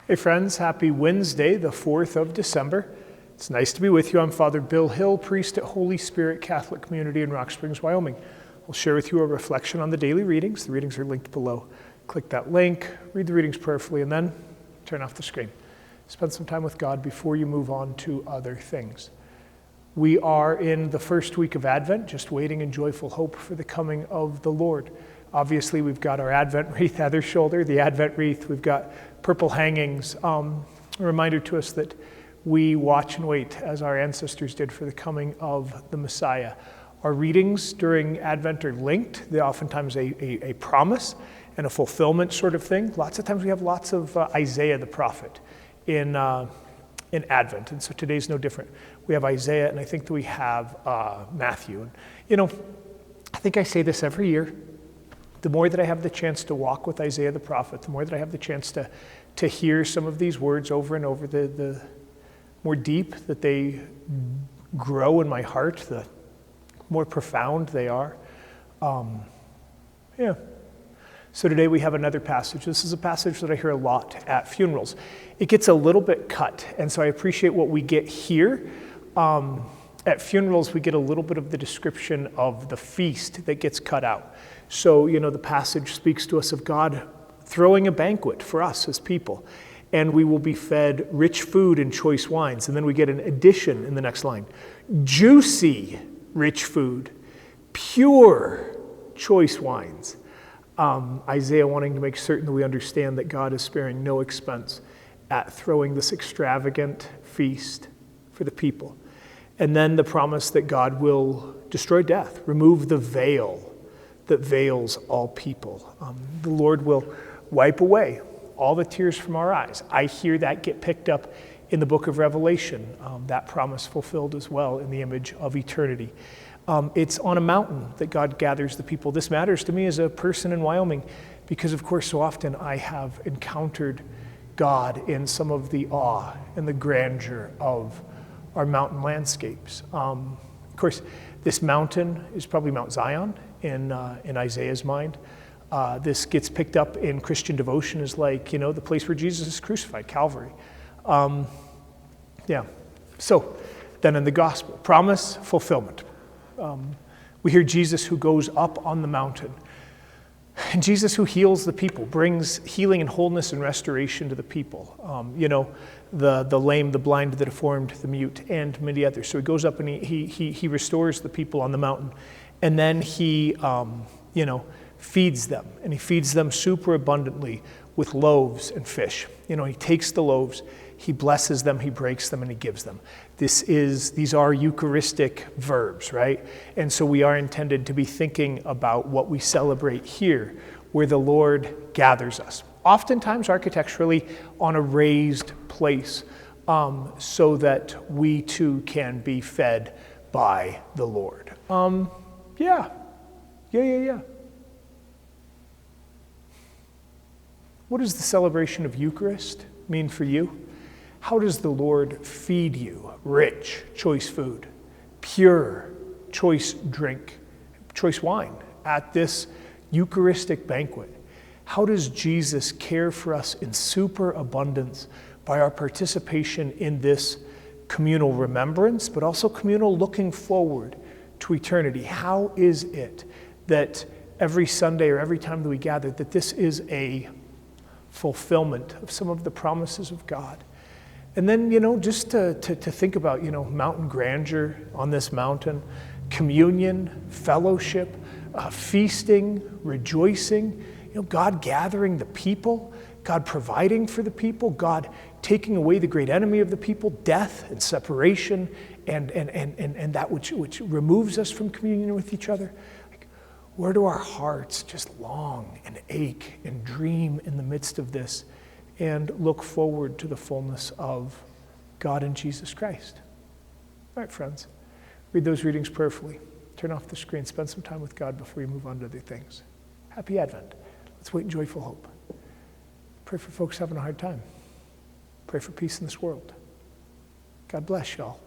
Hey friends, happy Wednesday, the 4th of December. It's nice to be with you. I'm Father Bill Hill, priest at Holy Spirit Catholic Community in Rock Springs, Wyoming. I'll share with you a reflection on the daily readings. The readings are linked below. Click that link, read the readings prayerfully, and then turn off the screen. Spend some time with God before you move on to other things. We are in the first week of Advent, just waiting in joyful hope for the coming of the Lord. Obviously, we've got our Advent wreath at our shoulder, the Advent wreath. We've got purple hangings, a reminder to us that we watch and wait as our ancestors did for the coming of the Messiah. Our readings during Advent are linked. They're oftentimes a promise and a fulfillment sort of thing. Lots of times we have lots of Isaiah the prophet in Advent, and so today's no different. We have Isaiah, and I think that we have Matthew. And, you know, I think I say this every year. The more that I have the chance to walk with Isaiah the prophet, the more that I have the chance to hear some of these words over and over, the more deep that they grow in my heart, the more profound they are. So today we have another passage. This is a passage that I hear a lot at funerals. It gets a little bit cut, and so I appreciate what we get here. At funerals, we get a little bit of the description of the feast that gets cut out. So, you know, the passage speaks to us of God throwing a banquet for us as people, and we will be fed rich food and choice wines. And then we get an addition in the next line: juicy, rich food, pure, choice wines. Isaiah wanting to make certain that we understand that God is sparing no expense at throwing this extravagant feast for the people. And then the promise that God will destroy death, remove the veil that veils all people. The Lord will wipe away all the tears from our eyes. I hear that get picked up in the book of Revelation, that promise fulfilled as well in the image of eternity. It's on a mountain that God gathers the people. This matters to me as a person in Wyoming because, of course, so often I have encountered God in some of the awe and the grandeur of our mountain landscapes. Of course, this mountain is probably Mount Zion in Isaiah's mind. This gets picked up in Christian devotion as like, you know, the place where Jesus is crucified, Calvary. So then in the gospel, promise, fulfillment. We hear Jesus who goes up on the mountain. And Jesus who heals the people, brings healing and wholeness and restoration to the people. The lame, the blind, the deformed, the mute, and many others. So he goes up and he restores the people on the mountain. And then he, feeds them. And he feeds them super abundantly with loaves and fish. You know, he takes the loaves, he blesses them, he breaks them, and he gives them. These are Eucharistic verbs, right? And so we are intended to be thinking about what we celebrate here, where the Lord gathers us. Oftentimes architecturally on a raised place, so that we too can be fed by the Lord. Yeah. What does the celebration of Eucharist mean for you? How does the Lord feed you rich, choice food, pure, choice drink, choice wine at this Eucharistic banquet? How does Jesus care for us in super abundance by our participation in this communal remembrance, but also communal looking forward to eternity? How is it that every Sunday or every time that we gather, that this is a fulfillment of some of the promises of God? And then, just to think about, mountain grandeur on this mountain, communion, fellowship, feasting, rejoicing, God gathering the people, God providing for the people, God taking away the great enemy of the people, death and separation, and that which removes us from communion with each other. Like, where do our hearts just long and ache and dream in the midst of this and look forward to the fullness of God in Jesus Christ? All right, friends, read those readings prayerfully. Turn off the screen, spend some time with God before you move on to other things. Happy Advent. Let's wait in joyful hope. Pray for folks having a hard time. Pray for peace in this world. God bless y'all.